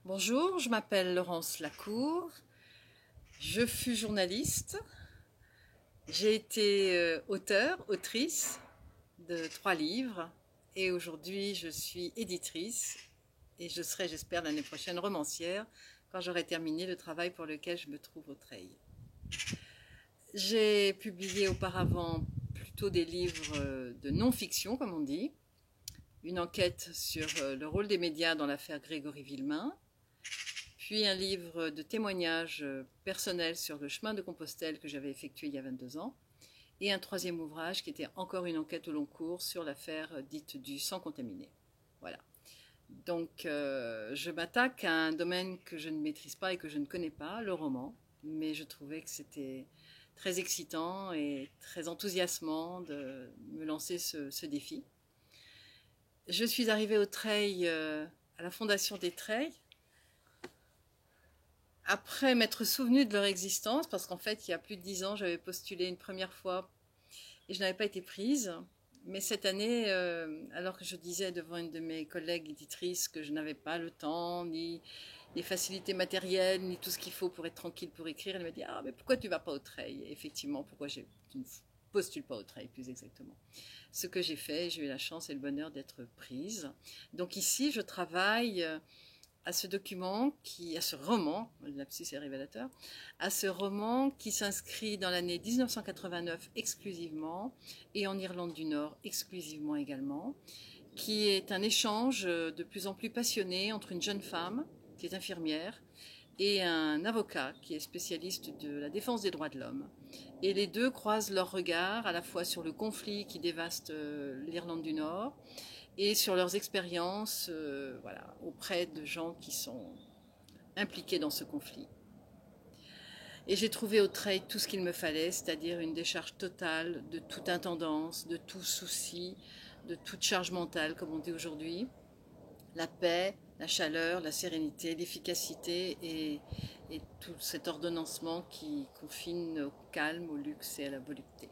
Bonjour, je m'appelle Laurence Lacour, je fus journaliste, j'ai été autrice de 3 livres et aujourd'hui je suis éditrice et je serai, j'espère, l'année prochaine romancière quand j'aurai terminé le travail pour lequel je me trouve au Treil. J'ai publié auparavant plutôt des livres de non-fiction, comme on dit, une enquête sur le rôle des médias dans l'affaire Grégory Villemain, puis un livre de témoignages personnels sur le chemin de Compostelle que j'avais effectué il y a 22 ans, et un troisième ouvrage qui était encore une enquête au long cours sur l'affaire dite du sang contaminé. Voilà. Donc je m'attaque à un domaine que je ne maîtrise pas et que je ne connais pas, le roman, mais je trouvais que c'était très excitant et très enthousiasmant de me lancer ce défi. Je suis arrivée au Treil, à la fondation des Treils, après m'être souvenue de leur existence, parce qu'en fait, il y a plus de 10 ans, j'avais postulé une première fois et je n'avais pas été prise. Mais cette année, alors que je disais devant une de mes collègues éditrices que je n'avais pas le temps, ni les facilités matérielles, ni tout ce qu'il faut pour être tranquille pour écrire, elle m'a dit: Ah, mais pourquoi tu ne vas pas au Treil? Et effectivement, pourquoi tu ne postules pas au Treil, plus exactement. Ce que j'ai fait, j'ai eu la chance et le bonheur d'être prise. Donc ici, je travaille à ce document, à ce roman, le lapsus est révélateur, à ce roman qui s'inscrit dans l'année 1989 exclusivement et en Irlande du Nord exclusivement également, qui est un échange de plus en plus passionné entre une jeune femme qui est infirmière et un avocat qui est spécialiste de la défense des droits de l'homme. Et les deux croisent leurs regards à la fois sur le conflit qui dévaste l'Irlande du Nord et sur leurs expériences voilà, auprès de gens qui sont impliqués dans ce conflit. Et j'ai trouvé au Treil tout ce qu'il me fallait, c'est-à-dire une décharge totale de toute intendance, de tout souci, de toute charge mentale, comme on dit aujourd'hui. La paix, la chaleur, la sérénité, l'efficacité et tout cet ordonnancement qui confine au calme, au luxe et à la volupté.